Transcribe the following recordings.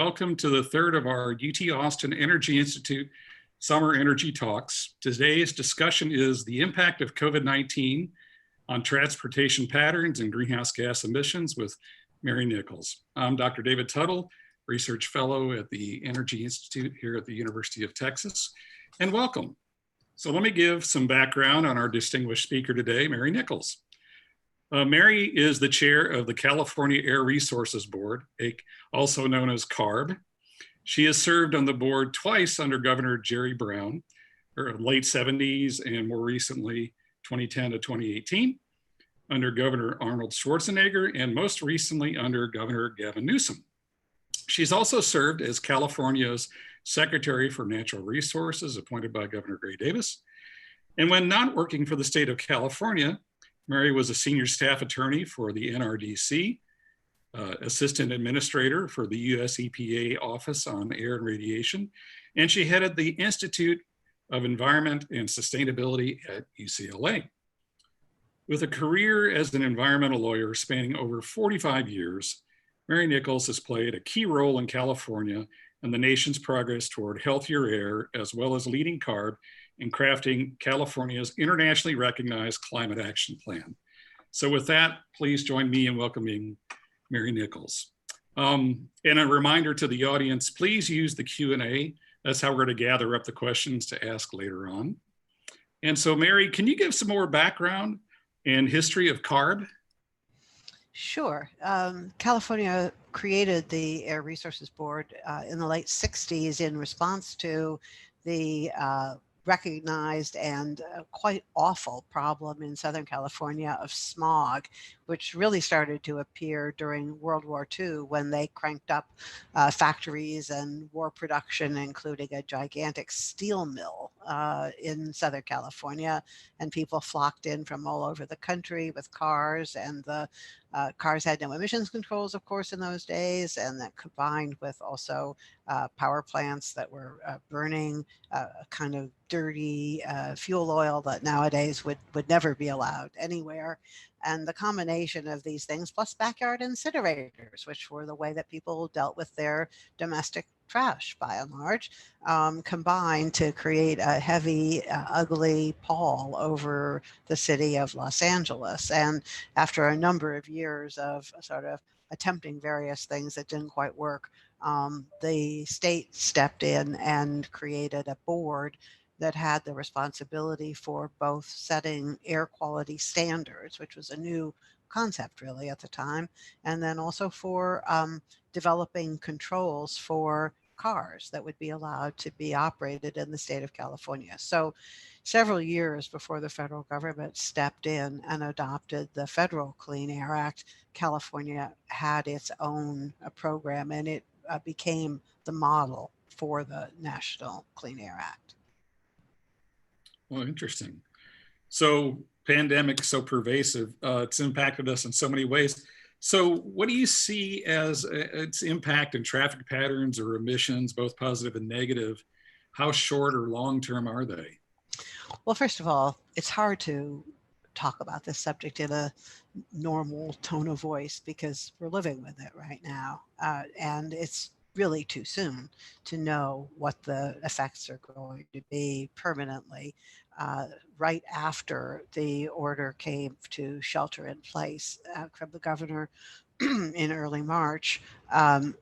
Welcome to the third of our UT Austin Energy Institute Summer Energy Talks. Today's discussion is the impact of COVID-19 on transportation patterns and greenhouse gas emissions with Mary Nichols. I'm Dr. David Tuttle, Research Fellow at the Energy Institute here at the University of Texas, and welcome. So let me give some background on our distinguished speaker today, Mary Nichols. Mary is the chair of the California Air Resources Board, also known as CARB. She has served on the board twice under Governor Jerry Brown, late 70s and more recently 2010 to 2018, under Governor Arnold Schwarzenegger, and most recently under Governor Gavin Newsom. She's also served as California's Secretary for Natural Resources, appointed by Governor Gray Davis. And when not working for the state of California, Mary was a senior staff attorney for the NRDC, assistant administrator for the US EPA Office on Air and Radiation, and she headed the Institute of Environment and Sustainability at UCLA. With a career as an environmental lawyer spanning over 45 years, Mary Nichols has played a key role in California and the nation's progress toward healthier air, as well as leading CARB in crafting California's internationally recognized climate action plan. So with that, please join me in welcoming Mary Nichols. And a reminder to the audience, please use the Q&A. That's how we're going to gather up the questions to ask later on. And so Mary, can you give some more background and history of CARB? Sure. California created the Air Resources Board in the late 60s in response to the recognized and quite awful problem in Southern California of smog, which really started to appear during World War II when they cranked up factories and war production, including a gigantic steel mill in Southern California. And people flocked in from all over the country with cars, and the cars had no emissions controls, of course, in those days, and that combined with also power plants that were burning a kind of dirty fuel oil that nowadays would never be allowed anywhere. And the combination of these things, plus backyard incinerators, which were the way that people dealt with their domestic trash by and large, combined to create a heavy, ugly pall over the city of Los Angeles. And after a number of years of sort of attempting various things that didn't quite work, the state stepped in and created a board that had the responsibility for both setting air quality standards, which was a new concept really at the time, and then also for developing controls for cars that would be allowed to be operated in the state of California. So several years before the federal government stepped in and adopted the Federal Clean Air Act, California had its own program, and it became the model for the National Clean Air Act. Well, interesting. So pandemic so pervasive, it's impacted us in so many ways. So what do you see as its impact in traffic patterns or emissions, both positive and negative? How short or long-term are they? Well, first of all, it's hard to talk about this subject in a normal tone of voice because we're living with it right now. And it's really too soon to know what the effects are going to be permanently. Right after the order came to shelter in place from the governor in early March,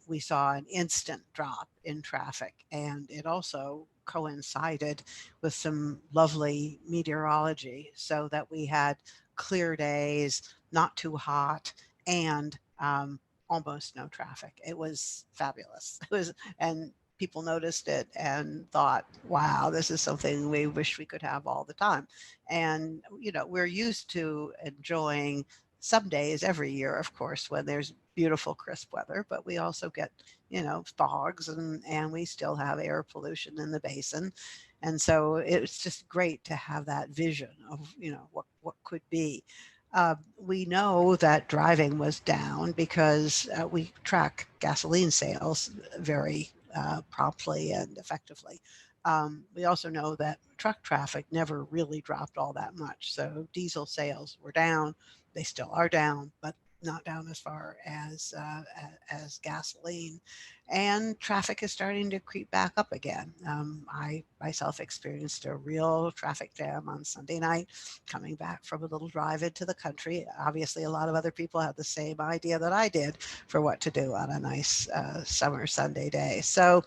we saw an instant drop in traffic, and it also coincided with some lovely meteorology so that we had clear days, not too hot, and almost no traffic. It was fabulous. And people noticed it and thought, wow, this is something we wish we could have all the time. And, you know, we're used to enjoying some days every year, of course, when there's beautiful crisp weather, but we also get, you know, fogs and we still have air pollution in the basin. And so it's just great to have that vision of, you know, what could be. We know that driving was down because we track gasoline sales very promptly and effectively. We also know that truck traffic never really dropped all that much. So diesel sales were down. They still are down, but not down as far as gasoline, and traffic is starting to creep back up again. I myself experienced a real traffic jam on Sunday night coming back from a little drive into the country. Obviously, a lot of other people had the same idea that I did for what to do on a nice summer Sunday day. So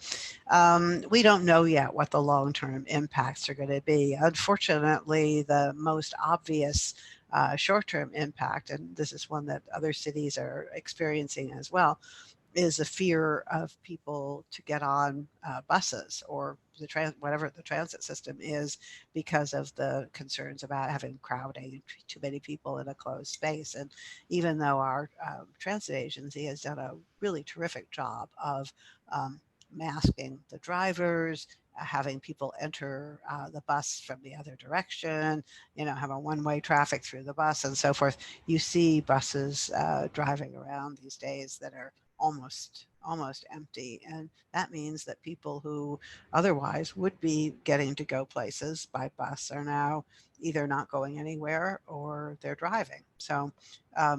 we don't know yet what the long-term impacts are going to be. Unfortunately, the most obvious short-term impact, and this is one that other cities are experiencing as well, is a fear of people to get on buses or whatever the transit system is, because of the concerns about having crowding and too many people in a closed space. And even though our transit agency has done a really terrific job of um, masking the drivers, having people enter the bus from the other direction, have a one-way traffic through the bus and so forth. You see buses driving around these days that are almost empty, and that means that people who otherwise would be getting to go places by bus are now either not going anywhere or they're driving. So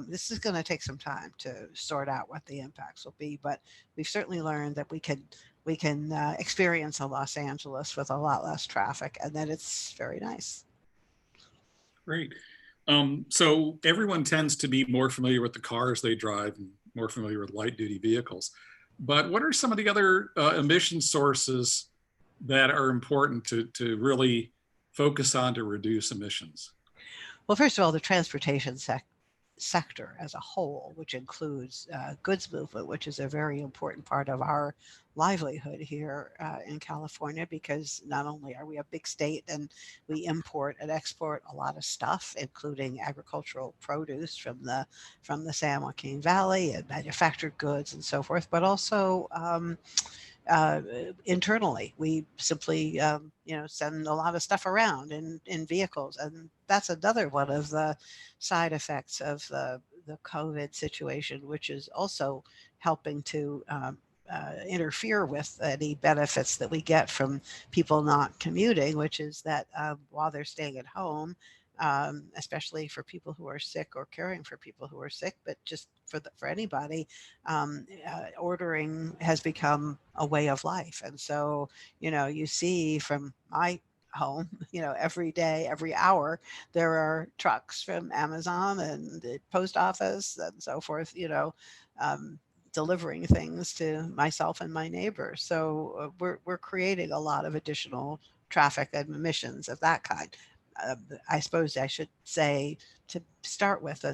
this is going to take some time to sort out what the impacts will be, but we've certainly learned that we can experience a Los Angeles with a lot less traffic, and that it's very nice. Great. So everyone tends to be more familiar with the cars they drive and more familiar with light duty vehicles. But what are some of the other emission sources that are important to really focus on to reduce emissions? Well, first of all, the transportation sector as a whole, which includes goods movement, which is a very important part of our livelihood here in California, because not only are we a big state and we import and export a lot of stuff, including agricultural produce from the San Joaquin Valley and manufactured goods and so forth, but also uh, internally. We simply, send a lot of stuff around in vehicles. And that's another one of the side effects of the COVID situation, which is also helping to interfere with any benefits that we get from people not commuting, which is that while they're staying at home, especially for people who are sick or caring for people who are sick, but just for anybody, ordering has become a way of life. And so, you see from my home, every day, every hour, there are trucks from Amazon and the post office and so forth, delivering things to myself and my neighbors. So we're creating a lot of additional traffic and emissions of that kind. I suppose I should say, to start with,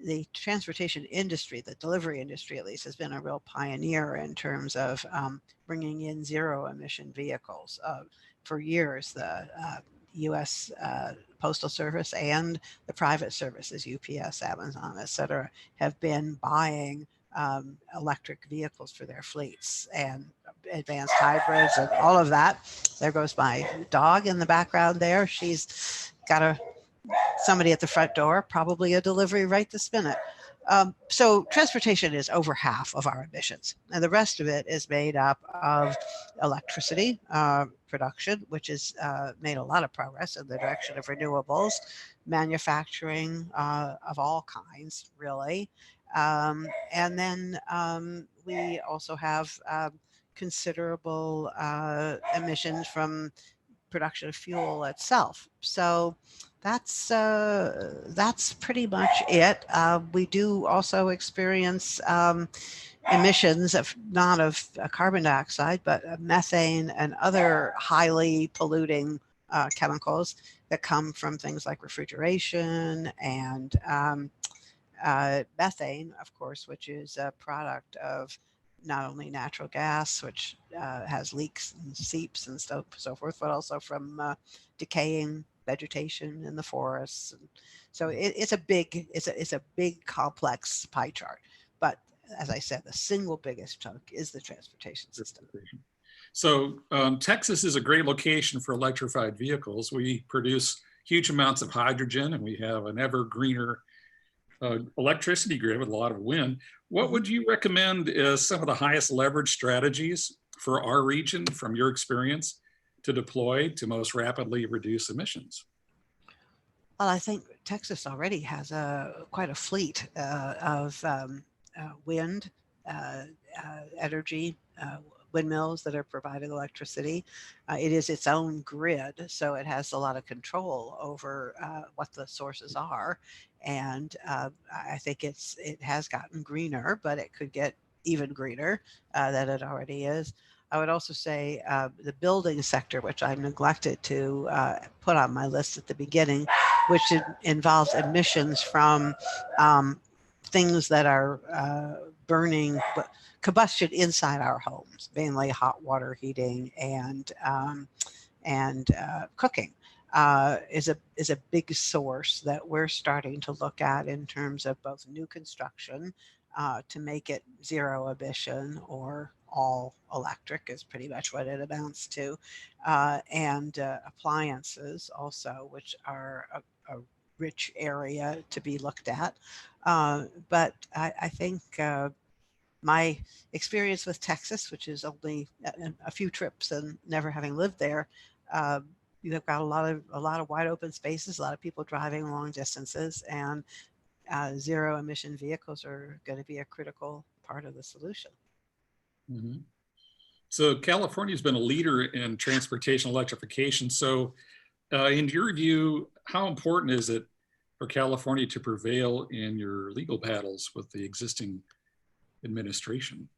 the transportation industry, the delivery industry at least, has been a real pioneer in terms of bringing in zero emission vehicles. For years, the U.S. Postal Service and the private services, UPS, Amazon, et cetera, have been buying electric vehicles for their fleets and advanced hybrids and all of that. There goes my dog in the background there. She's got somebody at the front door, probably a delivery right this minute. So transportation is over half of our emissions, and the rest of it is made up of electricity production, which has made a lot of progress in the direction of renewables, manufacturing of all kinds, really. And then we also have considerable emissions from production of fuel itself. So that's pretty much it. We do also experience emissions of not of carbon dioxide, but methane and other highly polluting chemicals that come from things like refrigeration and methane, of course, which is a product of not only natural gas, which has leaks and seeps and so forth, but also from decaying vegetation in the forests. And so it's a big complex pie chart. But as I said, the single biggest chunk is the transportation system. So Texas is a great location for electrified vehicles. We produce huge amounts of hydrogen, and we have an ever greener electricity grid with a lot of wind. What would you recommend as some of the highest leverage strategies for our region, from your experience, to deploy to most rapidly reduce emissions? Well, I think Texas already has quite a fleet of wind uh, energy. Windmills that are providing electricity. It is its own grid, so it has a lot of control over what the sources are. And I think it has gotten greener, but it could get even greener than it already is. I would also say the building sector, which I neglected to put on my list at the beginning, which involves emissions from um, things that are burning combustion inside our homes, mainly hot water heating and cooking. Is a big source that we're starting to look at in terms of both new construction to make it zero emission or all electric is pretty much what it amounts to, and appliances also, which are a rich area to be looked at. But I think my experience with Texas, which is only a few trips and never having lived there, uh, you've got a lot of wide open spaces, a lot of people driving long distances, and zero emission vehicles are going to be a critical part of the solution. Mhm. So California's been a leader in transportation electrification. So in your view, how important is it for California to prevail in your legal battles with the existing administration?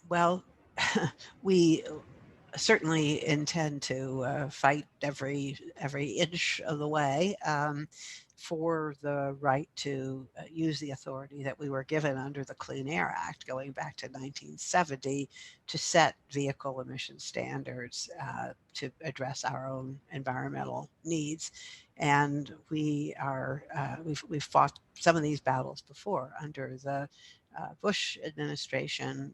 Well, we certainly intend to fight every inch of the way for the right to use the authority that we were given under the Clean Air Act, going back to 1970, to set vehicle emission standards to address our own environmental needs. And we've fought some of these battles before under the Bush administration.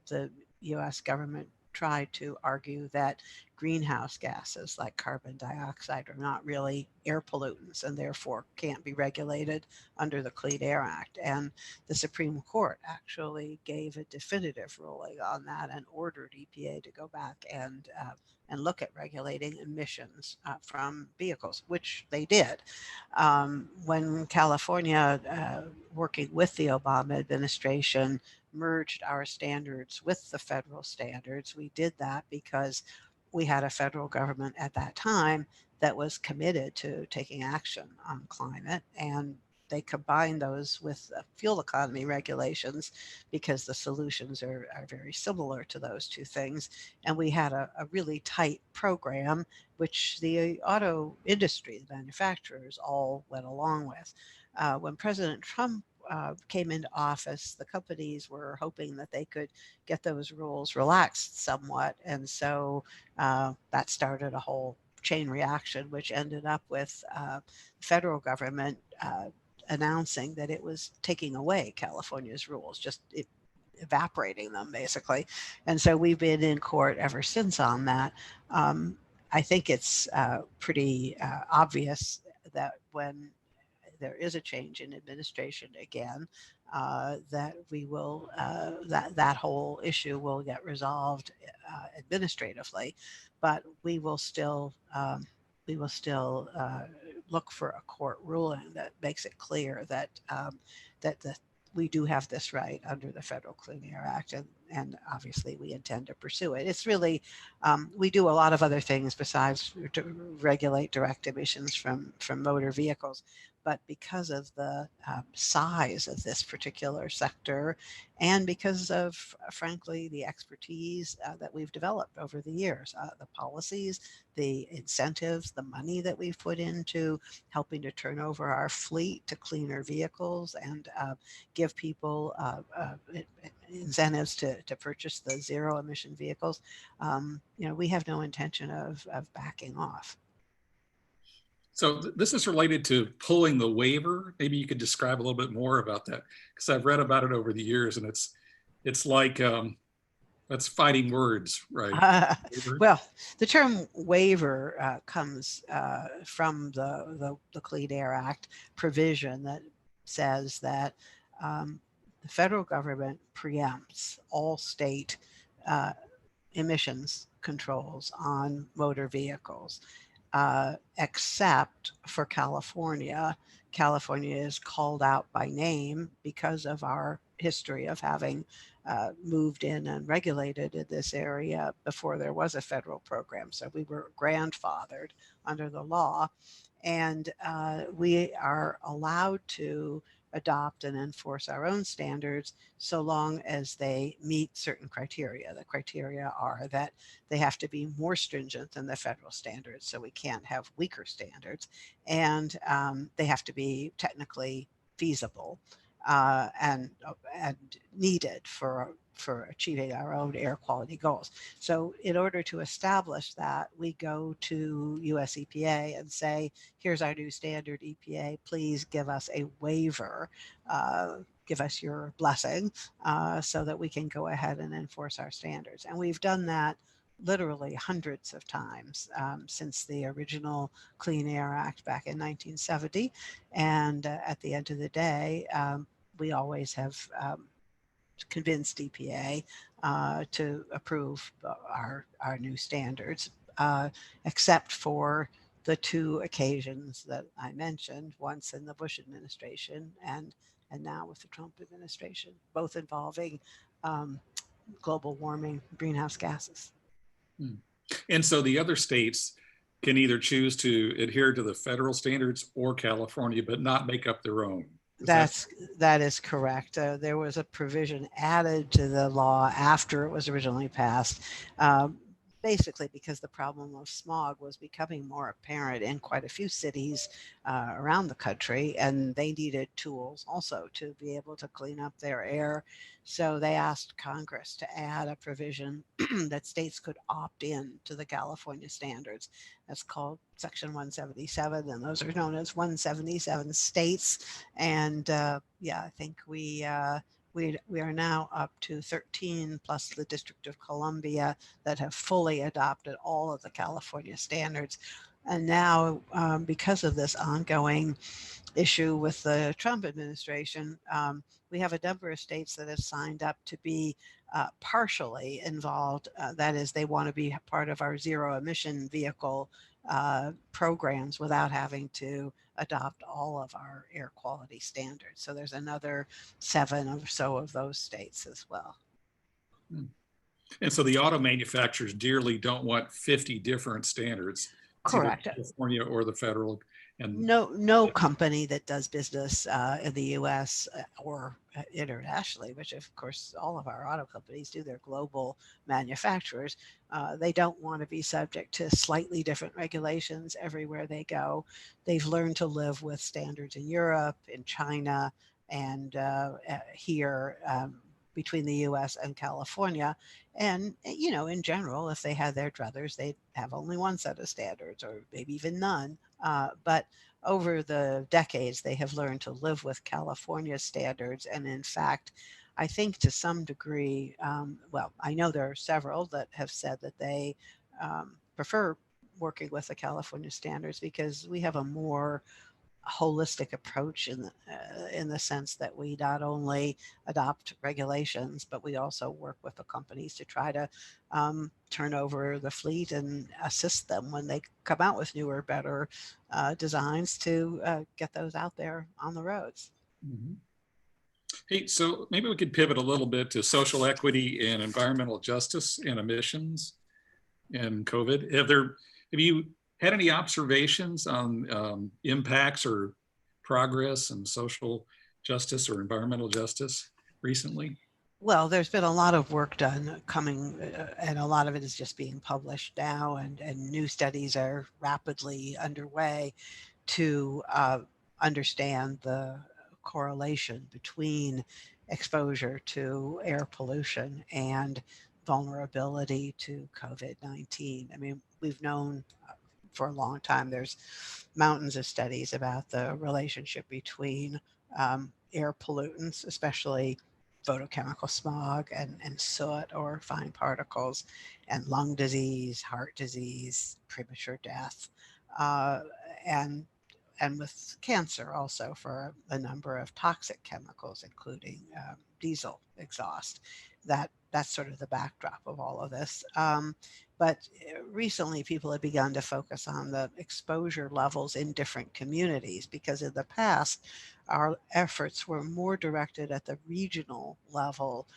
The U.S. government tried to argue that greenhouse gases like carbon dioxide are not really air pollutants and therefore can't be regulated under the Clean Air Act. And the Supreme Court actually gave a definitive ruling on that and ordered EPA to go back and look at regulating emissions from vehicles, which they did. When California, working with the Obama administration, merged our standards with the federal standards, we did that because we had a federal government at that time that was committed to taking action on climate, and they combined those with fuel economy regulations because the solutions are very similar to those two things. And we had a really tight program, which the auto industry, the manufacturers, all went along with. When President Trump came into office, the companies were hoping that they could get those rules relaxed somewhat. And so that started a whole chain reaction, which ended up with the federal government announcing that it was taking away California's rules, just evaporating them basically. And so we've been in court ever since on that. Um, I think it's pretty obvious that when there is a change in administration again, that we will that whole issue will get resolved administratively, but we will still look for a court ruling that makes it clear that that the we do have this right under the Federal Clean Air Act, and obviously we intend to pursue it. It's really, we do a lot of other things besides to regulate direct emissions from motor vehicles, but because of the size of this particular sector, and because of, frankly, the expertise that we've developed over the years, the policies, the incentives, the money that we've put into helping to turn over our fleet to cleaner vehicles and give people incentives to purchase the zero emission vehicles, we have no intention of backing off. So this is related to pulling the waiver. Maybe you could describe a little bit more about that, because I've read about it over the years, and it's like that's fighting words, right? Well, the term waiver comes from the Clean Air Act provision that says that the federal government preempts all state uh, emissions controls on motor vehicles. except for California. California is called out by name because of our history of having moved in and regulated in this area before there was a federal program. So we were grandfathered under the law, and we are allowed to adopt and enforce our own standards so long as they meet certain criteria. The criteria are that they have to be more stringent than the federal standards, so we can't have weaker standards, and they have to be technically feasible and needed for achieving our own air quality goals. So in order to establish that, we go to US EPA and say, here's our new standard, EPA, please give us a waiver, give us your blessing, so that we can go ahead and enforce our standards. And we've done that literally hundreds of times since the original Clean Air Act back in 1970. And at the end of the day, we always have convinced EPA to approve our new standards, except for the two occasions that I mentioned, once in the Bush administration and now with the Trump administration, both involving global warming, greenhouse gases. Hmm. And so the other states can either choose to adhere to the federal standards or California, but not make up their own. That is correct. There was a provision added to the law after it was originally passed, basically because the problem of smog was becoming more apparent in quite a few cities around the country, and they needed tools also to be able to clean up their air. So they asked Congress to add a provision that states could opt in to the California standards. That's called Section 177, and those are known as 177 states. And yeah, I think we are now up to 13 plus the District of Columbia that have fully adopted all of the California standards. And now, because of this ongoing issue with the Trump administration, we have a number of states that have signed up to be partially involved. That is, they want to be part of our zero emission vehicle programs without having to adopt all of our air quality standards. So there's another 7 or so of those states as well. And so the auto manufacturers dearly don't want 50 different standards. It's either Correct. California or the federal. And no company that does business in the U.S. Or internationally, which of course all of our auto companies do, they're global manufacturers. They don't want to be subject to slightly different regulations everywhere they go. They've learned to live with standards in Europe, in China, and here between the U.S. and California. And, you know, in general, if they had their druthers, they'd have only one set of standards or maybe even none. But over the decades, they have learned to live with California standards. And in fact, I think to some degree, well, I know there are several that have said that they prefer working with the California standards because we have a more holistic approach in the sense that we not only adopt regulations, but we also work with the companies to try to turn over the fleet and assist them when they come out with newer, better designs to get those out there on the roads. mm-hmm. Hey, so maybe we could pivot a little bit to social equity and environmental justice and emissions and COVID. Have you had any observations on impacts or progress in social justice or environmental justice recently? Well, there's been a lot of work done coming, and a lot of it is just being published now, and new studies are rapidly underway to understand the correlation between exposure to air pollution and vulnerability to COVID-19. I mean, we've known for a long time there's mountains of studies about the relationship between air pollutants, especially photochemical smog and soot or fine particles, and lung disease, heart disease, premature death, uh, and with cancer also for a number of toxic chemicals, including diesel exhaust. that's sort of the backdrop of all of this. But recently, people have begun to focus on the exposure levels in different communities, because in the past, our efforts were more directed at the regional level,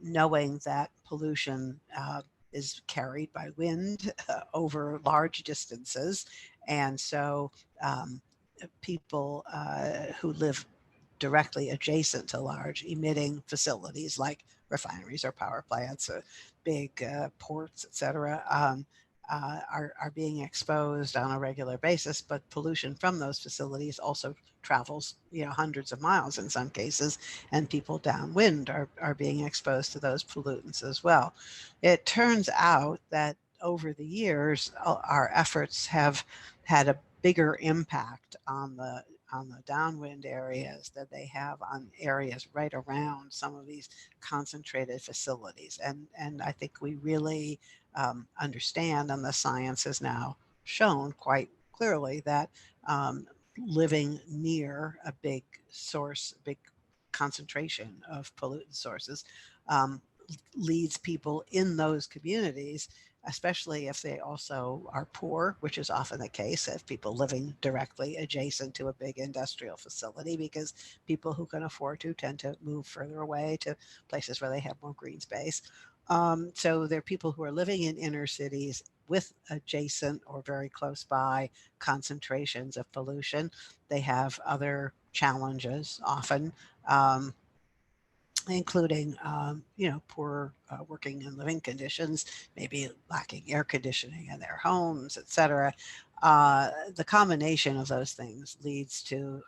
knowing that pollution is carried by wind over large distances. And so people who live directly adjacent to large emitting facilities like refineries or power plants, big ports, etc., are being exposed on a regular basis. But pollution from those facilities also travels, hundreds of miles in some cases, and people downwind are being exposed to those pollutants as well. It turns out that over the years, our efforts have had a bigger impact on the downwind areas than they have on areas right around some of these concentrated facilities. And I think we really understand, and the science has now shown quite clearly, that living near a big source, a big concentration of pollutant sources, um, leads people in those communities, especially if they also are poor, which is often the case if people living directly adjacent to a big industrial facility, because people who can afford to tend to move further away to places where they have more green space. So there are people who are living in inner cities with adjacent or very close by concentrations of pollution. They have other challenges often. Including, poor working and living conditions, maybe lacking air conditioning in their homes, etc. The combination of those things leads to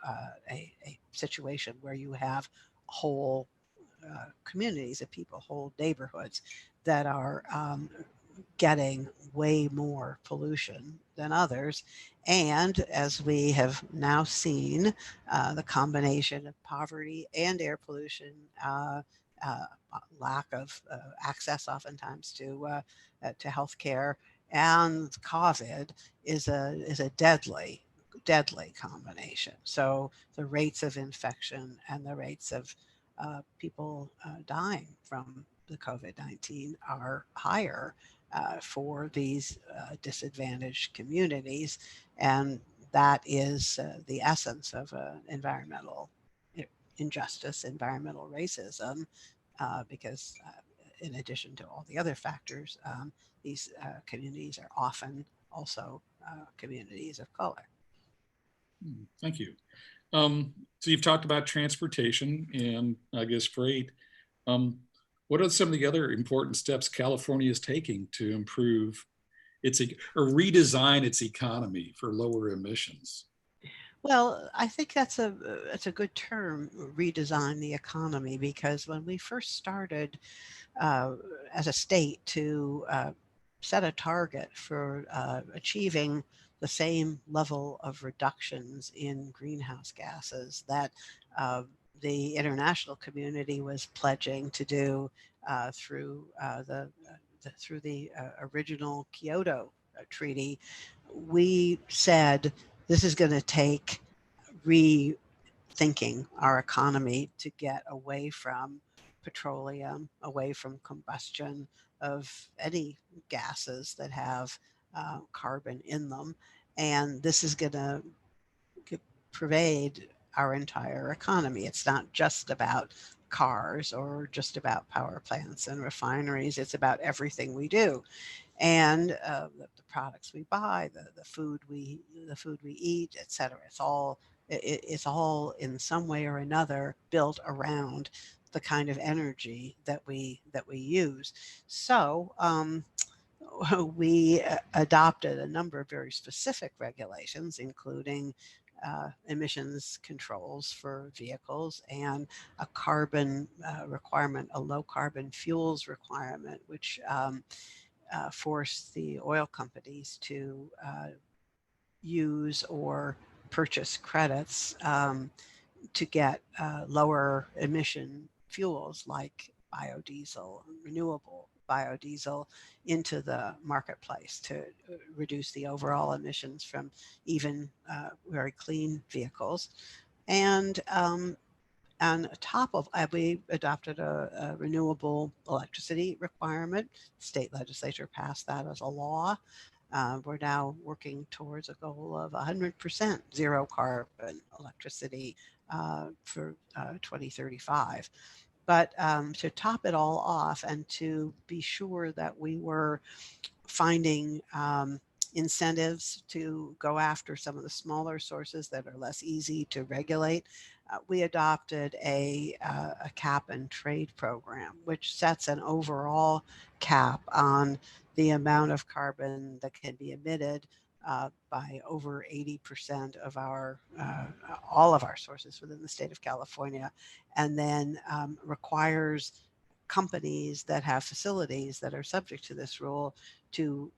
a situation where you have whole communities of people, whole neighborhoods that are getting way more pollution than others. And as we have now seen, the combination of poverty and air pollution, uh, lack of access oftentimes to healthcare, and COVID is a deadly combination. So the rates of infection and the rates of people dying from the COVID-19 are higher for these disadvantaged communities. And that is the essence of environmental injustice, environmental racism, because in addition to all the other factors, these communities are often also communities of color. Thank you. So you've talked about transportation and I guess freight. What are some of the other important steps California is taking to improve or redesign its economy for lower emissions? Well, I think that's a good term, redesign the economy, because when we first started uh, as a state to set a target for achieving the same level of reductions in greenhouse gases that uh, the international community was pledging to do through the original Kyoto Treaty. We said this is going to take rethinking our economy to get away from petroleum, away from combustion of any gases that have carbon in them. And this is going to pervade our entire economy. It's not just about cars or just about power plants and refineries. It's about everything we do, and the products we buy, the food we eat, etc. It's all in some way or another built around the kind of energy that we use. So we adopted a number of very specific regulations, including emissions controls for vehicles and a carbon requirement, a low carbon fuels requirement, which force the oil companies to use or purchase credits to get lower emission fuels like biodiesel, renewable biodiesel, into the marketplace to reduce the overall emissions from even very clean vehicles. And On top of, we adopted a renewable electricity requirement. State legislature passed that as a law. We're now working towards a goal of 100% zero carbon electricity for 2035. But to top it all off and to be sure that we were finding incentives to go after some of the smaller sources that are less easy to regulate, we adopted a cap and trade program, which sets an overall cap on the amount of carbon that can be emitted by over 80% of our all of our sources within the state of California, and then requires companies that have facilities that are subject to this rule to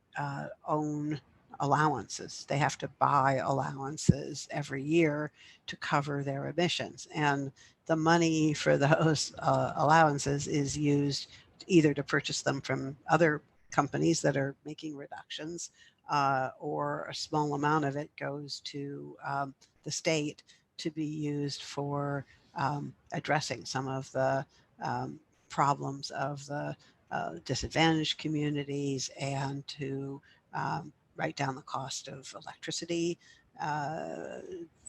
own allowances. They have to buy allowances every year to cover their emissions. And the money for those allowances is used either to purchase them from other companies that are making reductions, or a small amount of it goes to the state to be used for addressing some of the problems of the disadvantaged communities, and to write down the cost of electricity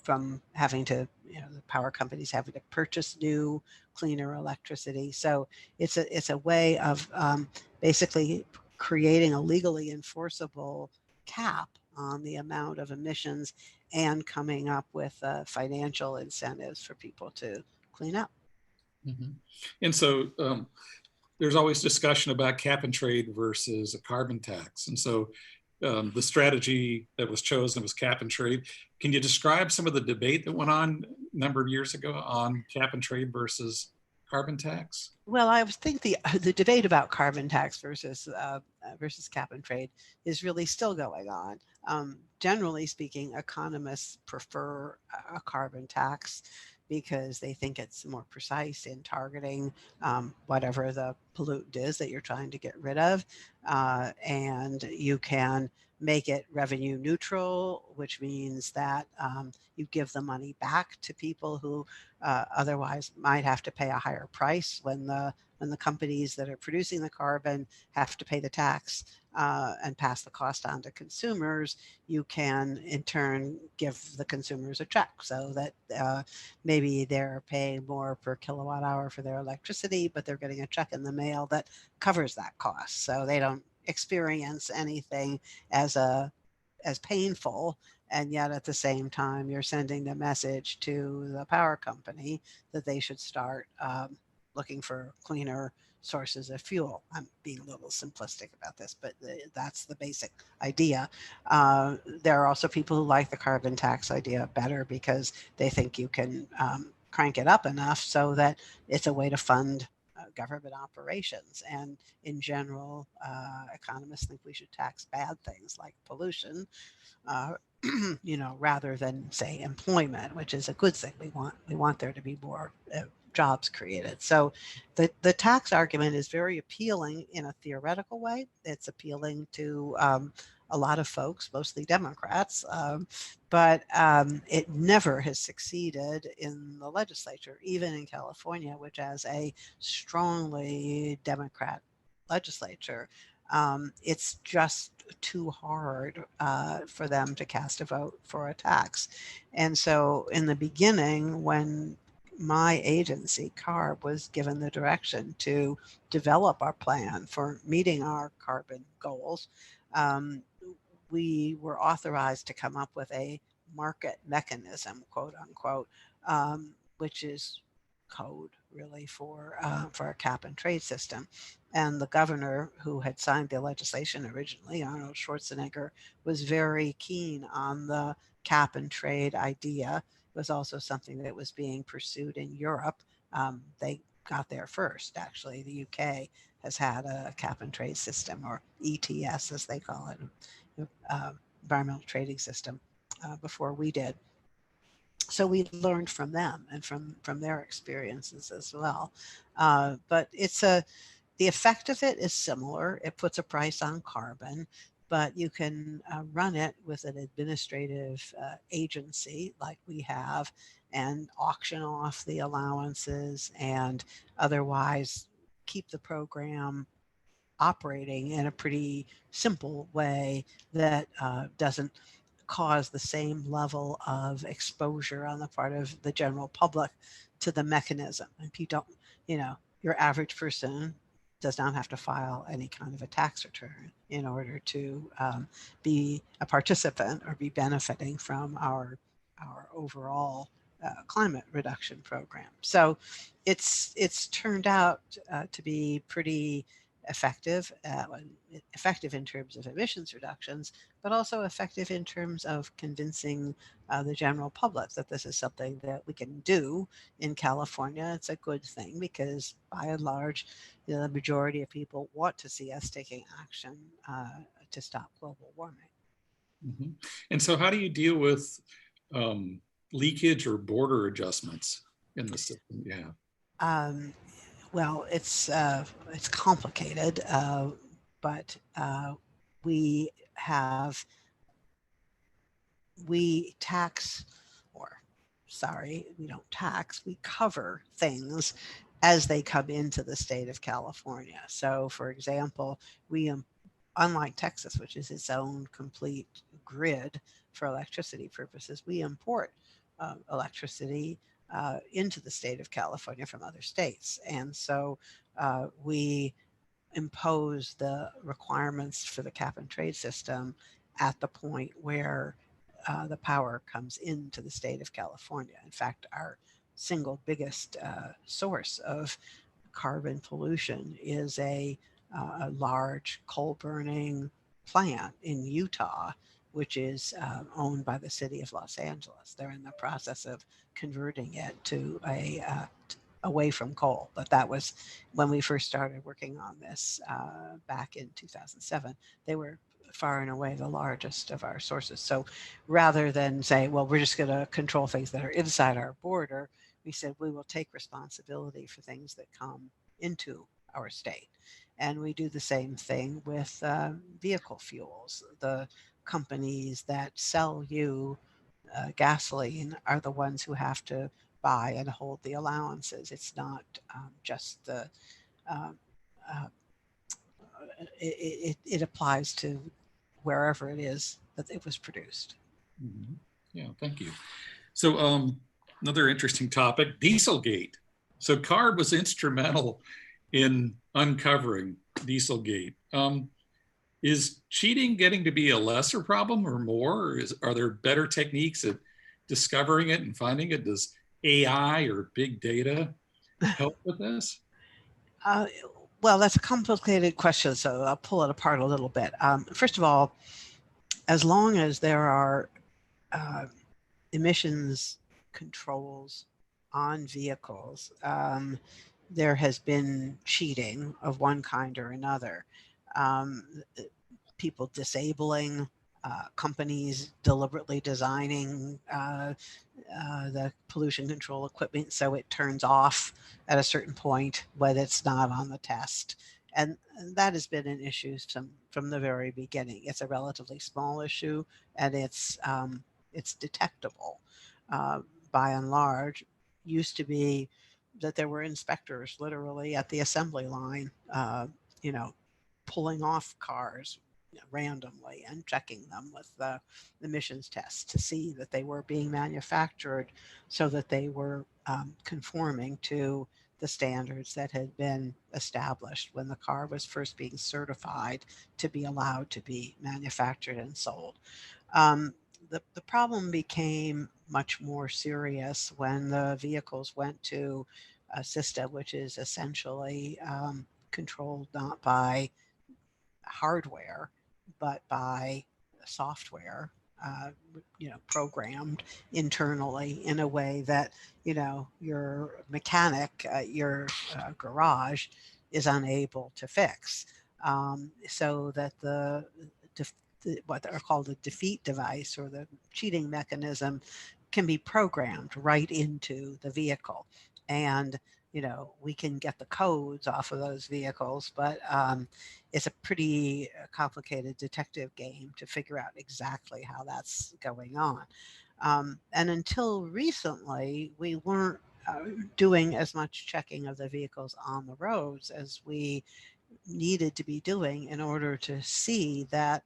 from having to, the power companies having to purchase new, cleaner electricity. So it's a way of basically creating a legally enforceable cap on the amount of emissions and coming up with financial incentives for people to clean up. Mm-hmm. And so there's always discussion about cap and trade versus a carbon tax. And so the strategy that was chosen was cap and trade. Can you describe some of the debate that went on a number of years ago on cap and trade versus carbon tax? Well, I think the debate about carbon tax versus cap and trade is really still going on. Generally speaking, economists prefer a carbon tax because they think it's more precise in targeting whatever the pollutant is that you're trying to get rid of, and you can make it revenue neutral, which means that you give the money back to people who otherwise might have to pay a higher price when the companies that are producing the carbon have to pay the tax and pass the cost on to consumers. You can in turn give the consumers a check, so that maybe they're paying more per kilowatt hour for their electricity, but they're getting a check in the mail that covers that cost, so they don't experience anything as painful. And yet at the same time, you're sending the message to the power company that they should start looking for cleaner sources of fuel. I'm being a little simplistic about this, but that's the basic idea. There are also people who like the carbon tax idea better because they think you can crank it up enough so that it's a way to fund government operations. And in general, economists think we should tax bad things like pollution, rather than say employment, which is a good thing. We want there to be more jobs created. So the tax argument is very appealing in a theoretical way. It's appealing to a lot of folks, mostly Democrats, but it never has succeeded in the legislature, even in California, which has a strongly Democrat legislature. It's just too hard for them to cast a vote for a tax. And so in the beginning, when my agency, CARB, was given the direction to develop our plan for meeting our carbon goals, we were authorized to come up with a market mechanism, quote unquote, which is code really for a cap and trade system. And the governor who had signed the legislation originally, Arnold Schwarzenegger, was very keen on the cap and trade idea. It was also something that was being pursued in Europe. They got there first, actually. The UK has had a cap and trade system, or ETS as they call it, environmental trading system, before we did. So we learned from them and from their experiences as well. But the effect of it is similar. It puts a price on carbon, but you can run it with an administrative agency like we have, and auction off the allowances and otherwise keep the program operating in a pretty simple way that doesn't cause the same level of exposure on the part of the general public to the mechanism. And people don't, your average person does not have to file any kind of a tax return in order to be a participant or be benefiting from our overall climate reduction program. So it's turned out to be pretty effective in terms of emissions reductions, but also effective in terms of convincing the general public that this is something that we can do in California. It's a good thing because by and large, the majority of people want to see us taking action to stop global warming. Mm-hmm. And so how do you deal with leakage or border adjustments in the system? Yeah. Well, it's complicated, but we have we tax, or sorry, we don't tax, we cover things as they come into the state of California. So, for example, unlike Texas, which is its own complete grid for electricity purposes, we import electricity into the state of California from other states. And so we impose the requirements for the cap and trade system at the point where the power comes into the state of California. In fact, our single biggest source of carbon pollution is a large coal burning plant in Utah, which is owned by the city of Los Angeles. They're in the process of converting it to away from coal. But that was when we first started working on this back in 2007. They were far and away the largest of our sources. So rather than say, well, we're just going to control things that are inside our border, we said we will take responsibility for things that come into our state. And we do the same thing with vehicle fuels. The companies that sell you gasoline are the ones who have to buy and hold the allowances. It's not just the, um, uh, it applies to wherever it is that it was produced. Mm-hmm. Yeah, thank you. So another interesting topic, Dieselgate. So CARB was instrumental in uncovering Dieselgate. Is cheating getting to be a lesser problem or more? Or are there better techniques at discovering it and finding it? Does AI or big data help with this? Uh, well, that's a complicated question, so I'll pull it apart a little bit. First of all, as long as there are emissions controls on vehicles, there has been cheating of one kind or another. Um, People disabling, companies deliberately designing the pollution control equipment so it turns off at a certain point when it's not on the test. And that has been an issue from the very beginning. It's a relatively small issue, and it's detectable by and large. Used to be that there were inspectors literally at the assembly line, you know, pulling off cars randomly and checking them with the emissions tests to see that they were being manufactured so that they were conforming to the standards that had been established when the car was first being certified to be allowed to be manufactured and sold. Um, the problem became much more serious when the vehicles went to a system which is essentially controlled not by hardware, but by software, uh, programmed internally in a way that, your mechanic at your garage is unable to fix. So that what are called the defeat device or the cheating mechanism can be programmed right into the vehicle. And we can get the codes off of those vehicles, but it's a pretty complicated detective game to figure out exactly how that's going on. And until recently, we weren't doing as much checking of the vehicles on the roads as we needed to be doing in order to see that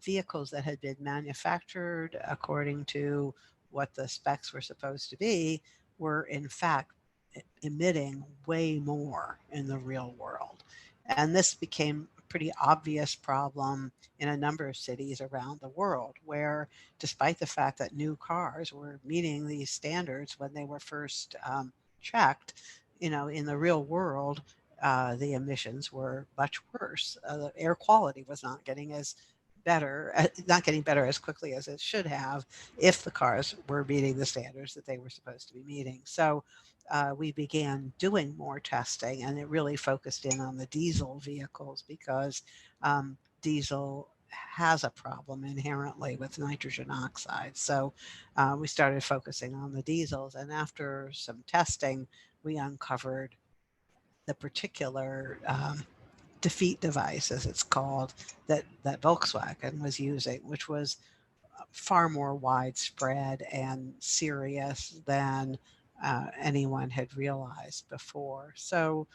vehicles that had been manufactured according to what the specs were supposed to be were in fact emitting way more in the real world. And this became a pretty obvious problem in a number of cities around the world where, despite the fact that new cars were meeting these standards when they were first checked, in the real world, the emissions were much worse. The air quality was not getting better as quickly as it should have if the cars were meeting the standards that they were supposed to be meeting. So we began doing more testing, and it really focused in on the diesel vehicles because diesel has a problem inherently with nitrogen oxide. So we started focusing on the diesels, and after some testing, we uncovered the particular defeat device, as it's called, that Volkswagen was using, which was far more widespread and serious than anyone had realized before. So,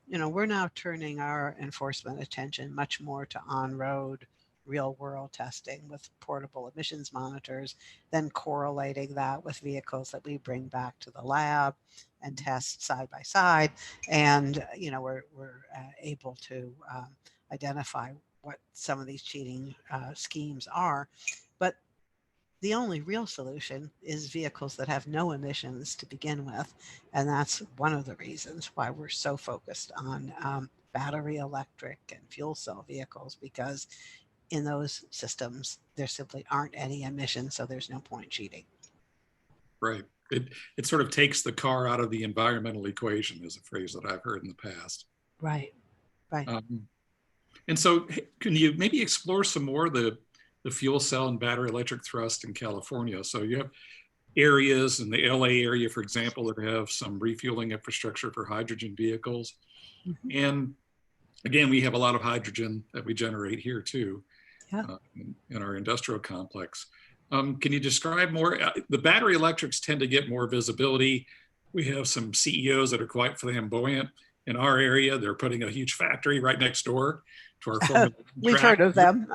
we're now turning our enforcement attention much more to on-road real world testing with portable emissions monitors, then correlating that with vehicles that we bring back to the lab and test side by side. And, we're able to identify what some of these cheating schemes are. But the only real solution is vehicles that have no emissions to begin with. And that's one of the reasons why we're so focused on battery electric and fuel cell vehicles, because in those systems, there simply aren't any emissions, so there's no point cheating. Right. It sort of takes the car out of the environmental equation, is a phrase that I've heard in the past. Right, right. And so can you maybe explore some more the fuel cell and battery electric thrust in California? So you have areas in the LA area, for example, that have some refueling infrastructure for hydrogen vehicles. Mhm. And again, we have a lot of hydrogen that we generate here too, Yeah. in our industrial complex. Can you describe more? The battery electrics tend to get more visibility. We have some CEOs that are quite flamboyant. In our area, they're putting a huge factory right next door to our Formula One We've track. heard of them.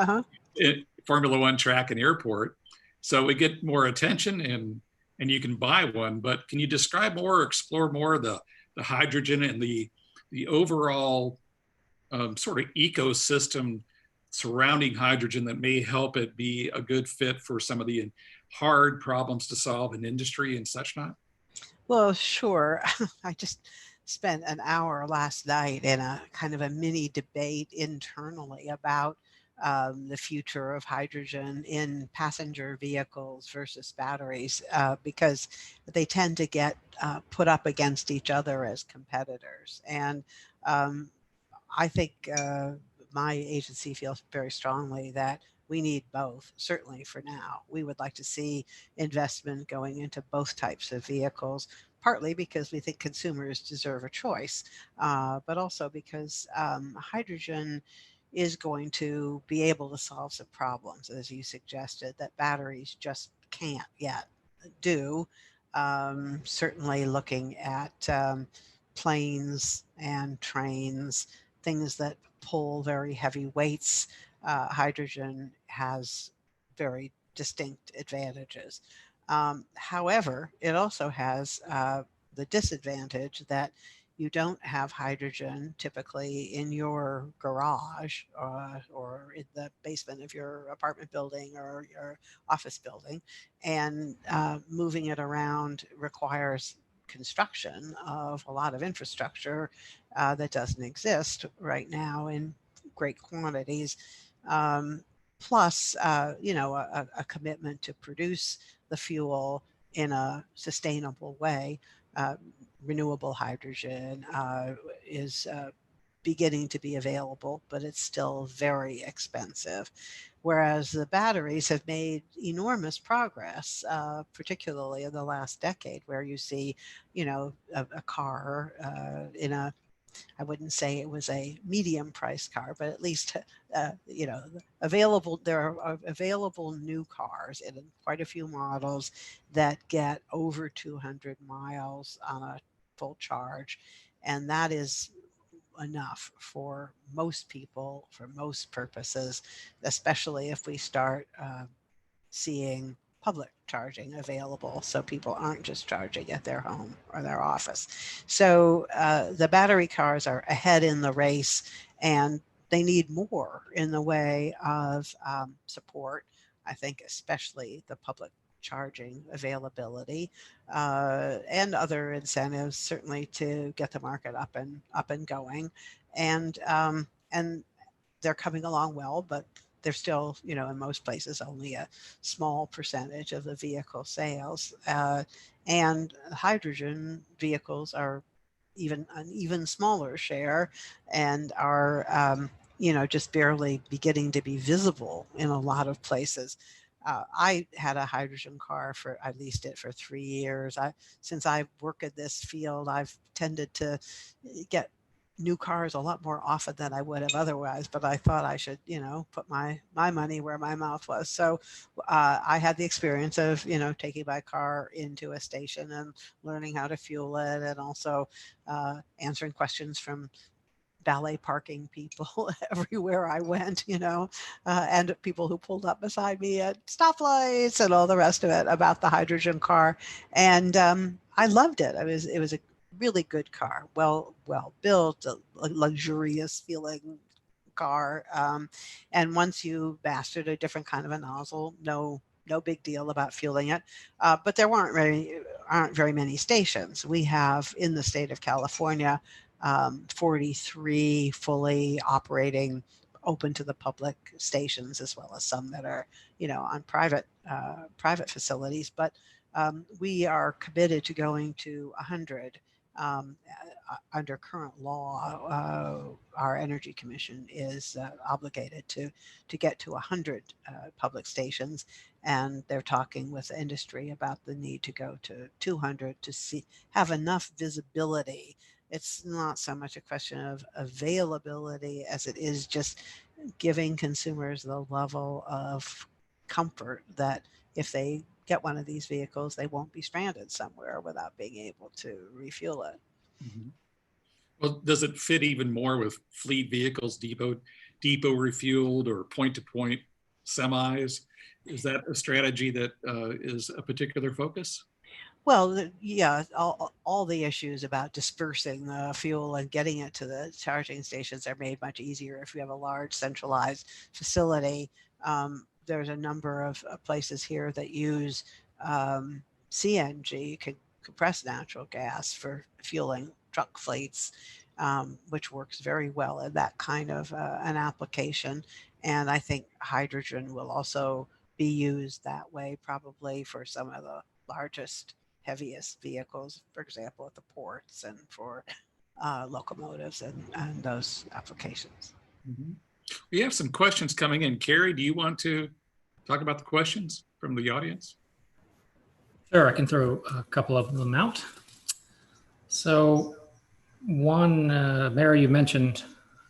Formula One track and airport. So we get more attention and you can buy one. But can you describe more or explore more the hydrogen and the overall sort of ecosystem surrounding hydrogen that may help it be a good fit for some of the hard problems to solve in industry and such not? Well, sure. I just spent an hour last night in a kind of a mini debate internally about the future of hydrogen in passenger vehicles versus batteries, because they tend to get put up against each other as competitors. And um, I think my agency feels very strongly that we need both, certainly for now. We would like to see investment going into both types of vehicles, partly because we think consumers deserve a choice, but also because hydrogen is going to be able to solve some problems, as you suggested, that batteries just can't yet do. Certainly looking at planes and trains, things that pull very heavy weights, hydrogen has very distinct advantages. However, it also has the disadvantage that you don't have hydrogen typically in your garage or in the basement of your apartment building or your office building. And moving it around requires construction of a lot of infrastructure that doesn't exist right now in great quantities. Plus, a commitment to produce the fuel in a sustainable way. Uh, Renewable hydrogen is beginning to be available, but it's still very expensive. Whereas the batteries have made enormous progress, particularly in the last decade, where you see, a car in a I wouldn't say it was a medium price car, but at least, you know, available, there are available new cars in quite a few models that get over 200 miles on a full charge. And that is enough for most people, for most purposes, especially if we start seeing public charging available, so people aren't just charging at their home or their office. So the battery cars are ahead in the race, and they need more in the way of support. I think especially the public charging availability and other incentives, certainly to get the market up and going. And they're coming along well, but they're still, you know, in most places only a small percentage of the vehicle sales. And hydrogen vehicles are even an even smaller share, and are, you know, just barely beginning to be visible in a lot of places. I had a hydrogen car for, I leased it for 3 years. Since I work in this field, I've tended to get new cars a lot more often than I would have otherwise, but I thought I should, you know, put my money where my mouth was. So I had the experience of, you know, taking my car into a station and learning how to fuel it, and also answering questions from valet parking people everywhere I went, you know, and people who pulled up beside me at stoplights and all the rest of it about the hydrogen car. And I loved it. It was a really good car, well built, a luxurious feeling car. And once you mastered a different kind of a nozzle, no big deal about fueling it. But there aren't very many stations. We have in the state of California 43 fully operating, open to the public stations, as well as some that are, you know, on private facilities. But we are committed to going to 100. Under current law, our Energy Commission is obligated to get to 100 public stations, and they're talking with industry about the need to go to 200 to have enough visibility. It's not so much a question of availability as it is just giving consumers the level of comfort that if they get one of these vehicles, they won't be stranded somewhere without being able to refuel it. Mhm. Well, does it fit even more with fleet vehicles, depot refueled or point-to-point semis? Is that a strategy that is a particular focus? Well, yeah, all the issues about dispersing the fuel and getting it to the charging stations are made much easier if you have a large centralized facility. There's a number of places here that use CNG, compressed natural gas, for fueling truck fleets, which works very well in that kind of an application. And I think hydrogen will also be used that way, probably for some of the largest, heaviest vehicles, for example, at the ports, and for locomotives and those applications. Mhm. We have some questions coming in. Carrie, do you want to talk about the questions from the audience? Sure, I can throw a couple of them out. So one, Mary, you mentioned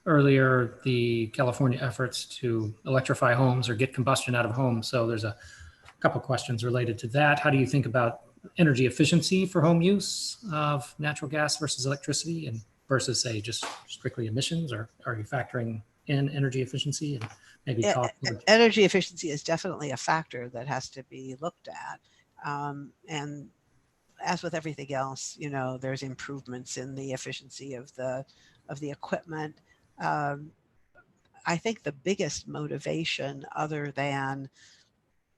earlier the California efforts to electrify homes or get combustion out of homes. So there's a couple questions related to that. How do you think about energy efficiency for home use of natural gas versus electricity, and versus, say, just strictly emissions? Or are you factoring in energy efficiency, and maybe talk? Energy efficiency is definitely a factor that has to be looked at. And as with everything else, you know, there's improvements in the efficiency of the equipment. Um, I think the biggest motivation, other than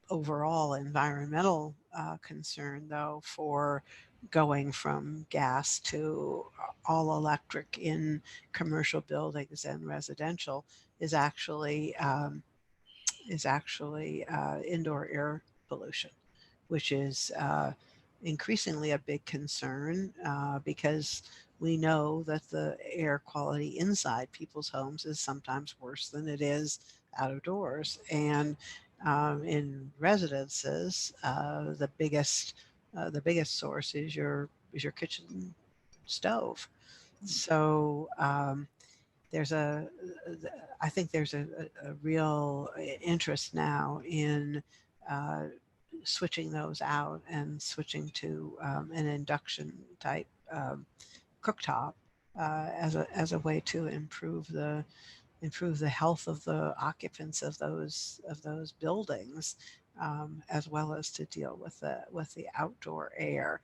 overall environmental concern, though, for going from gas to all electric in commercial buildings and residential, is actually indoor air pollution, which is increasingly a big concern, because we know that the air quality inside people's homes is sometimes worse than it is out of doors. And in residences, the biggest source is your kitchen stove. So I think there's a real interest now in uh, switching those out and switching to an induction type cooktop as a way to improve the health of the occupants of those buildings, as well as to deal with the outdoor air.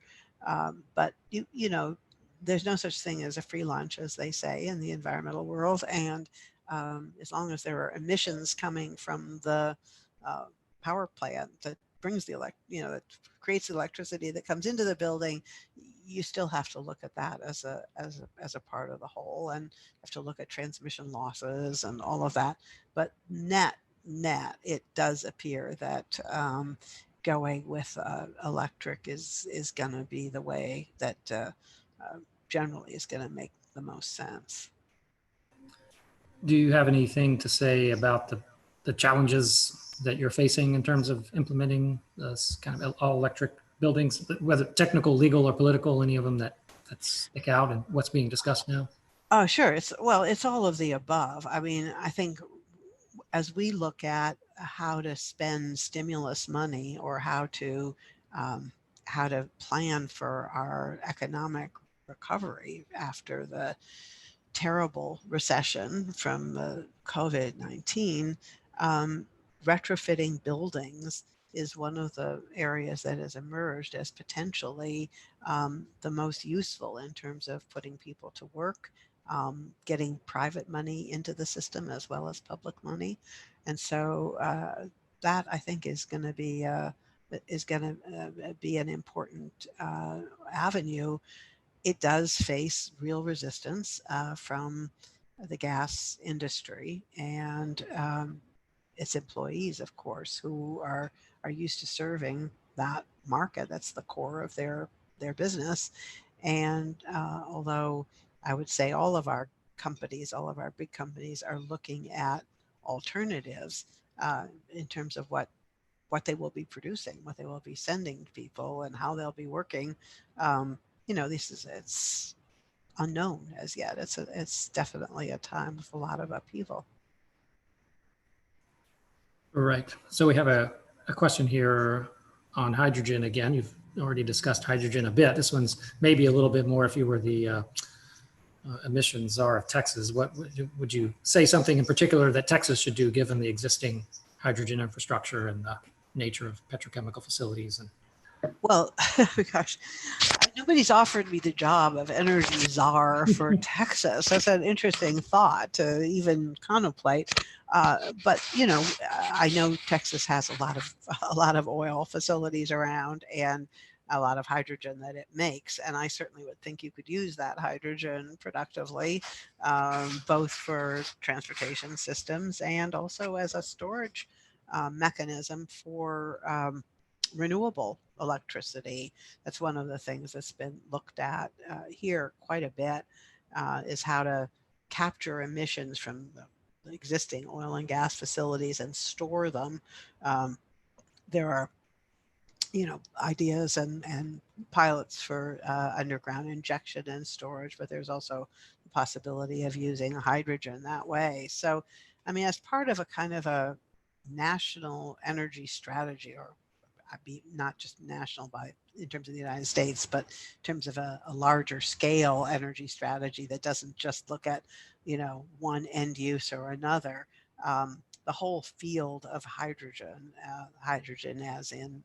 But you know, there's no such thing as a free lunch, as they say in the environmental world, and as long as there are emissions coming from the uh, power plant that brings that creates the electricity that comes into the building, you still have to look at that as a part of the whole, and have to look at transmission losses and all of that. But net, it does appear that going with electric is going to be the way that generally is going to make the most sense. Do you have anything to say about the challenges that you're facing in terms of implementing this kind of all electric buildings, whether technical, legal, or political, any of them that stick out, and what's being discussed now? Oh, sure. It's all of the above. I mean, I think as we look at how to spend stimulus money, or how to plan for our economic recovery after the terrible recession from COVID-19, retrofitting buildings is one of the areas that has emerged as potentially the most useful in terms of putting people to work, getting private money into the system as well as public money. And so that, I think, is going to be an important avenue. It does face real resistance from the gas industry and its employees, of course, who are used to serving that market. That's the core of their business. And although I would say all of our big companies are looking at alternatives in terms of what they will be producing, what they will be sending to people, and how they'll be working. It's unknown as yet. It's definitely a time with a lot of upheaval. Right. So we have a question here on hydrogen again. You've already discussed hydrogen a bit. This one's maybe a little bit more if you were the emissions czar of Texas. What would you say something in particular that Texas should do given the existing hydrogen infrastructure and the nature of petrochemical facilities? And well, gosh, nobody's offered me the job of energy czar for Texas. That's an interesting thought to even contemplate. But I know Texas has a lot of oil facilities around and a lot of hydrogen that it makes, and I certainly would think you could use that hydrogen productively, both for transportation systems and also as a storage mechanism for renewable electricity. That's one of the things that's been looked at here quite a bit, is how to capture emissions from the existing oil and gas facilities and store them. There are ideas and pilots for underground injection and storage, but there's also the possibility of using hydrogen that way. So, I mean, as part of a kind of a national energy strategy, or not just national in terms of the United States, but in terms of a larger scale energy strategy that doesn't just look at, one end use or another. The whole field of hydrogen as in,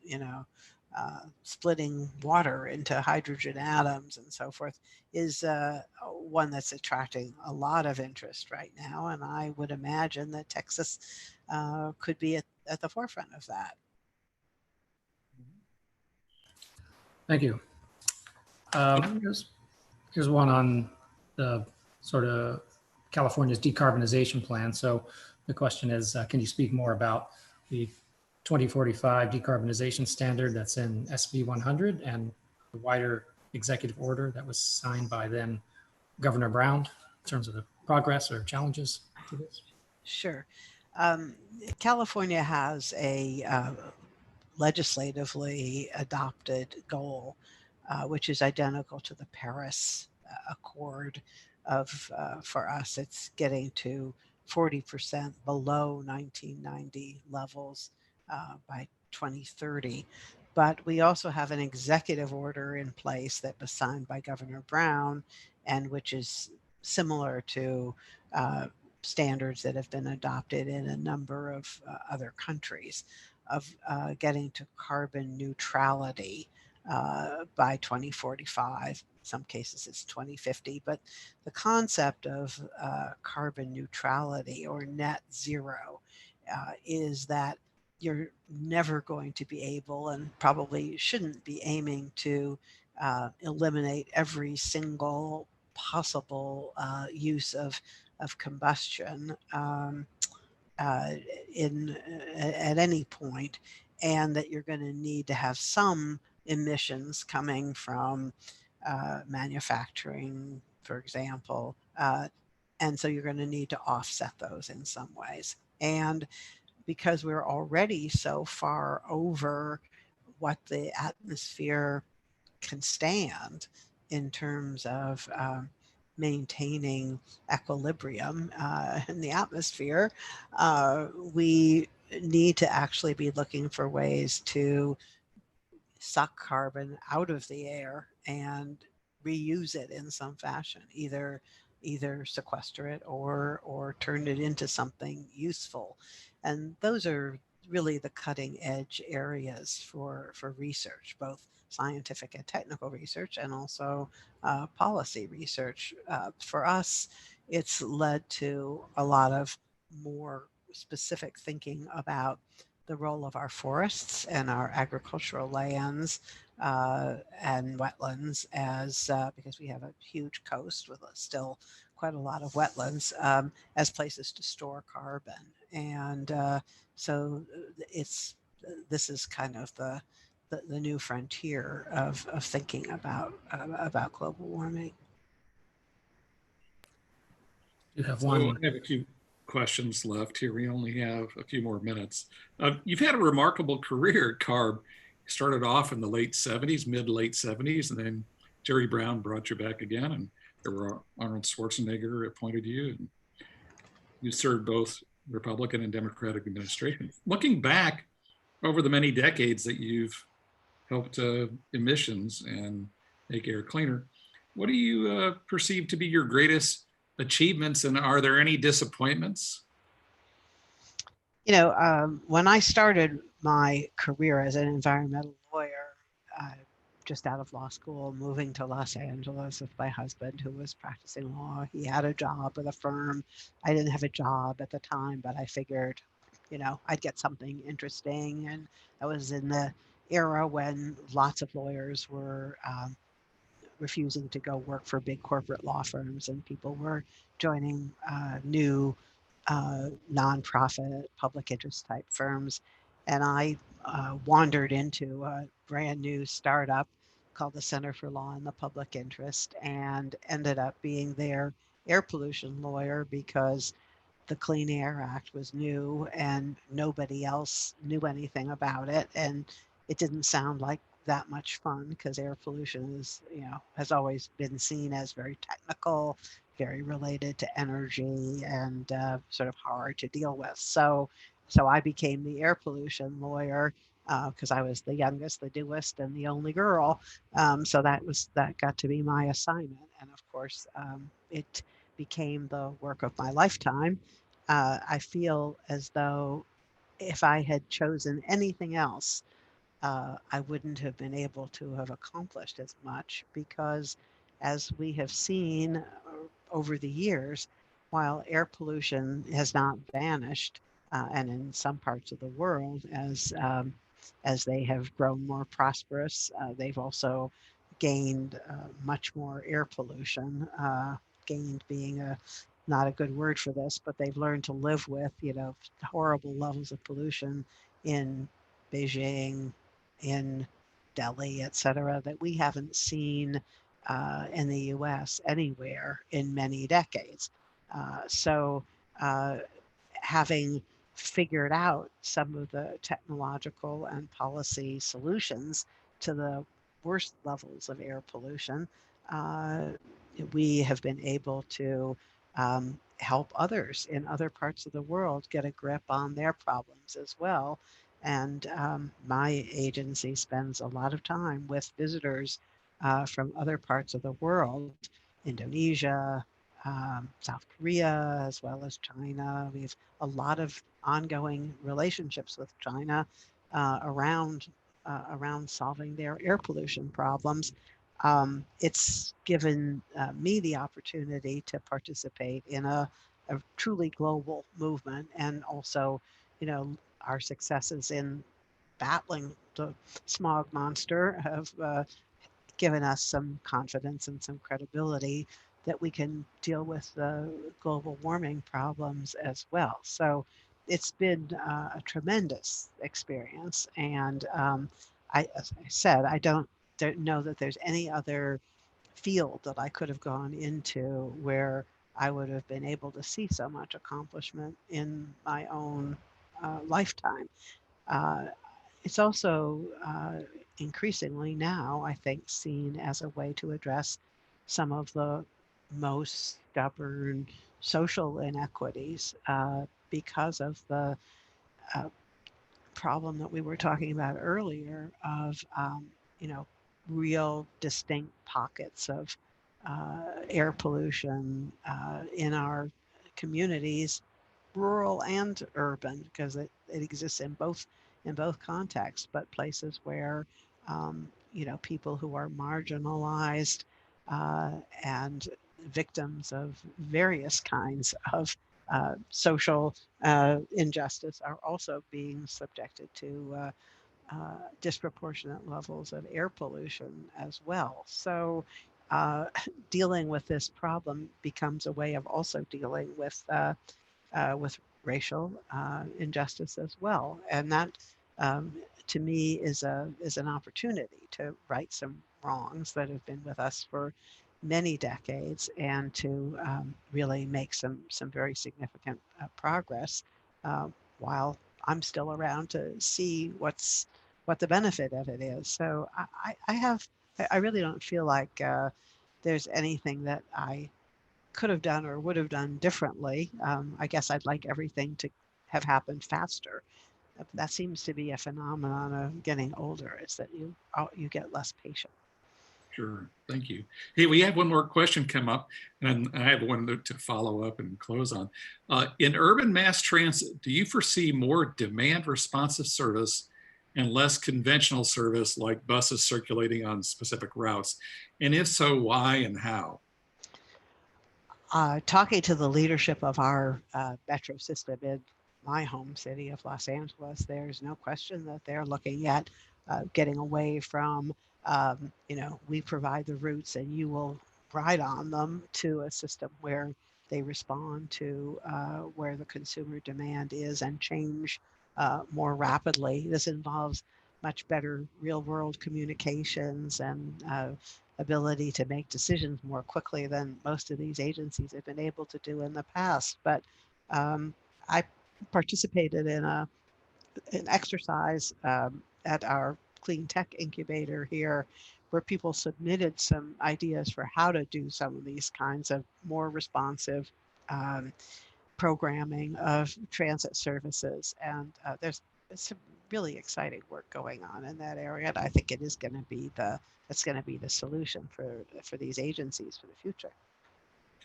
splitting water into hydrogen atoms and so forth, is one that's attracting a lot of interest right now. And I would imagine that Texas could be at the forefront of that. thank you. Here's one on the sort of California's decarbonization plan. So the question is, can you speak more about the 2045 decarbonization standard that's in SB 100 and the wider executive order that was signed by then Governor Brown in terms of the progress or challenges to this? Sure. California has a legislatively adopted goal, which is identical to the Paris accord of, for us, it's getting to 40% below 1990 levels by 2030. But we also have an executive order in place that was signed by Governor Brown, and which is similar to standards that have been adopted in a number of other countries, of getting to carbon neutrality by 2045. In some cases it's 2050, but the concept of carbon neutrality or net zero is that you're never going to be able, and probably shouldn't be aiming to eliminate every single possible use of combustion uh, in at any point, and that you're going to need to have some emissions coming from manufacturing, for example, and so you're going to need to offset those in some ways. And because we're already so far over what the atmosphere can stand in terms of maintaining equilibrium in the atmosphere, we need to actually be looking for ways to suck carbon out of the air and reuse it in some fashion, either sequester it or turn it into something useful. And those are really the cutting edge areas for research, both scientific and technical research, and also policy research. For us, it's led to a lot of more specific thinking about the role of our forests and our agricultural lands and wetlands, as because we have a huge coast with still quite a lot of wetlands, as places to store carbon. And so it's this is kind of the new frontier of thinking about global warming. You have So one. I have a few questions left here. We only have a few more minutes. You've had a remarkable career at CARB. You started off in the late 70s, mid late 70s, and then Jerry Brown brought you back again, and there were Arnold Schwarzenegger appointed you, and you served both Republican and Democratic administrations. Looking back over the many decades that you've helped emissions and make air cleaner, what do you perceive to be your greatest achievements, and are there any disappointments? You know, when I started my career as an environmental lawyer, just out of law school, moving to Los Angeles with my husband, who was practicing law. He had a job with a firm. I didn't have a job at the time, but I figured, you know, I'd get something interesting. And that was in the era when lots of lawyers were refusing to go work for big corporate law firms, and people were joining new nonprofit public interest type firms. And I wandered into a brand new startup called the Center for Law and the Public Interest, and ended up being their air pollution lawyer because the Clean Air Act was new and nobody else knew anything about it. And it didn't sound like that much fun, because air pollution is, you know, has always been seen as very technical, very related to energy, and sort of hard to deal with. So I became the air pollution lawyer because I was the youngest, the newest, and the only girl. So that got to be my assignment. And of course, it became the work of my lifetime. I feel as though if I had chosen anything else, I wouldn't have been able to have accomplished as much, because as we have seen over the years, while air pollution has not vanished, and in some parts of the world, as they have grown more prosperous, they've also gained much more air pollution. Gained being a not a good word for this, but they've learned to live with, you know, horrible levels of pollution in Beijing, in Delhi, et cetera, that we haven't seen in the US anywhere in many decades. So having figured out some of the technological and policy solutions to the worst levels of air pollution, we have been able to help others in other parts of the world get a grip on their problems as well. And my agency spends a lot of time with visitors from other parts of the world, Indonesia, South Korea, as well as China. We have a lot of ongoing relationships with China around solving their air pollution problems. It's given me the opportunity to participate in a truly global movement, and also, our successes in battling the smog monster have given us some confidence and some credibility that we can deal with the global warming problems as well. So it's been a tremendous experience. And as I said, I don't know that there's any other field that I could have gone into where I would have been able to see so much accomplishment in my own lifetime. Uh, it's also increasingly now, I think, seen as a way to address some of the most stubborn social inequities because of the uh, problem that we were talking about earlier of, you know, real distinct pockets of air pollution in our communities, rural and urban, because it exists in both contexts, but places where people who are marginalized uh, and victims of various kinds of social injustice are also being subjected to disproportionate levels of air pollution as well. So dealing with this problem becomes a way of also dealing with racial injustice as well. And that, um, to me, is an opportunity to right some wrongs that have been with us for many decades, and to really make some very significant progress uh, while I'm still around to see what the benefit of it is. So I really don't feel like there's anything that I could have done or would have done differently. I guess I'd like everything to have happened faster. That seems to be a phenomenon of getting older, is that you get less patient. Sure. Thank you. Hey, we have one more question come up, and I have one to follow up and close on. In urban mass transit, do you foresee more demand responsive service and less conventional service like buses circulating on specific routes? And if so, why and how? Talking to the leadership of our metro system in my home city of Los Angeles, there's no question that they're looking at getting away from, we provide the routes and you will ride on them, to a system where they respond to where the consumer demand is and change more rapidly. This involves much better real world communications and ability to make decisions more quickly than most of these agencies have been able to do in the past. But I participated in an exercise at our clean tech incubator here, where people submitted some ideas for how to do some of these kinds of more responsive um, programming of transit services. And there's some really exciting work going on in that area. And I think it is going to be the solution for these agencies for the future.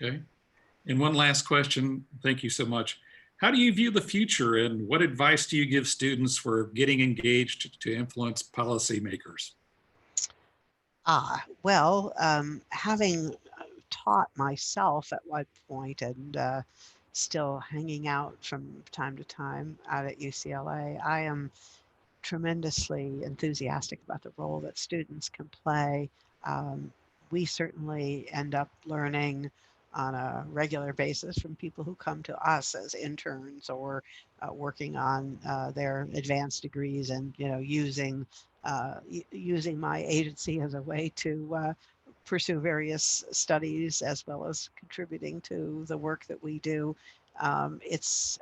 Okay. And one last question. Thank you so much. How do you view the future, and what advice do you give students for getting engaged to influence policymakers? Well, having taught myself at one point, and still hanging out from time to time out at UCLA, I am tremendously enthusiastic about the role that students can play. Um, we certainly end up learning on a regular basis from people who come to us as interns, or working on their advanced degrees, and using my agency as a way to pursue various studies, as well as contributing to the work that we do. It's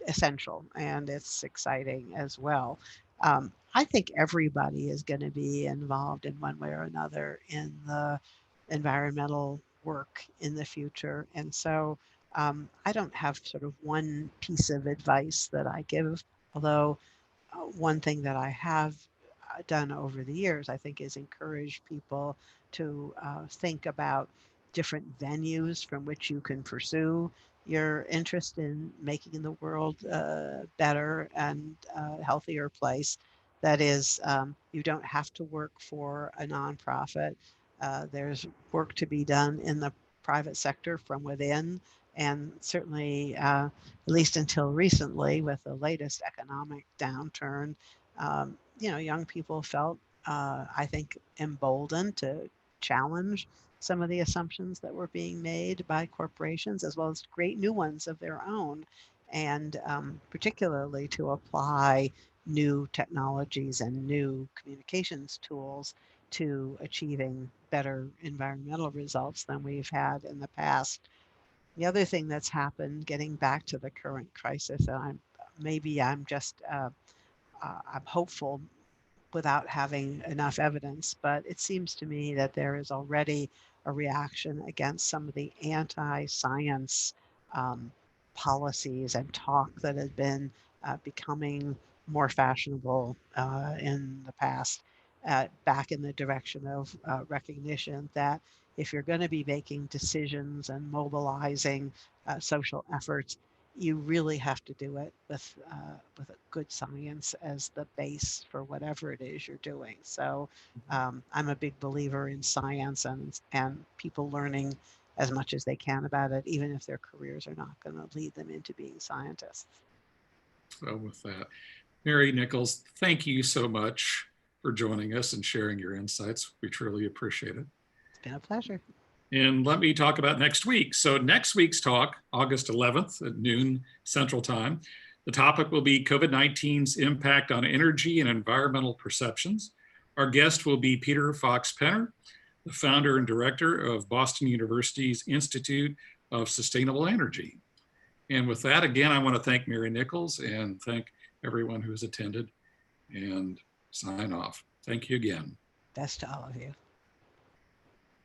essential, and it's exciting as well. I think everybody is going to be involved in one way or another in the environmental work in the future. And so I don't have sort of one piece of advice that I give, although one thing that I have done over the years, I think, is encourage people to think about different venues from which you can pursue your interest in making the world better and healthier place. That is, you don't have to work for a nonprofit. There's work to be done in the private sector from within, and certainly, at least until recently, with the latest economic downturn, young people felt, I think, emboldened to challenge some of the assumptions that were being made by corporations, as well as create new ones of their own, and particularly to apply new technologies and new communications tools to achieving better environmental results than we've had in the past. The other thing that's happened, getting back to the current crisis, and I'm just I'm hopeful without having enough evidence, but it seems to me that there is already a reaction against some of the anti-science um, policies and talk that has been becoming more fashionable in the past, back in the direction of recognition that if you're going to be making decisions and mobilizing social efforts, you really have to do it with a good science as the base for whatever it is you're doing. So I'm a big believer in science and people learning as much as they can about it, even if their careers are not going to lead them into being scientists. So with that, Mary Nichols, thank you so much for joining us and sharing your insights. We truly appreciate it. It's been a pleasure. And let me talk about next week. So next week's talk, August 11th at noon Central Time, the topic will be COVID-19's impact on energy and environmental perceptions. Our guest will be Peter Fox-Penner, the founder and director of Boston University's Institute of Sustainable Energy. And with that, again, I want to thank Mary Nichols and thank everyone who has attended and sign off. Thank you again. Best to all of you.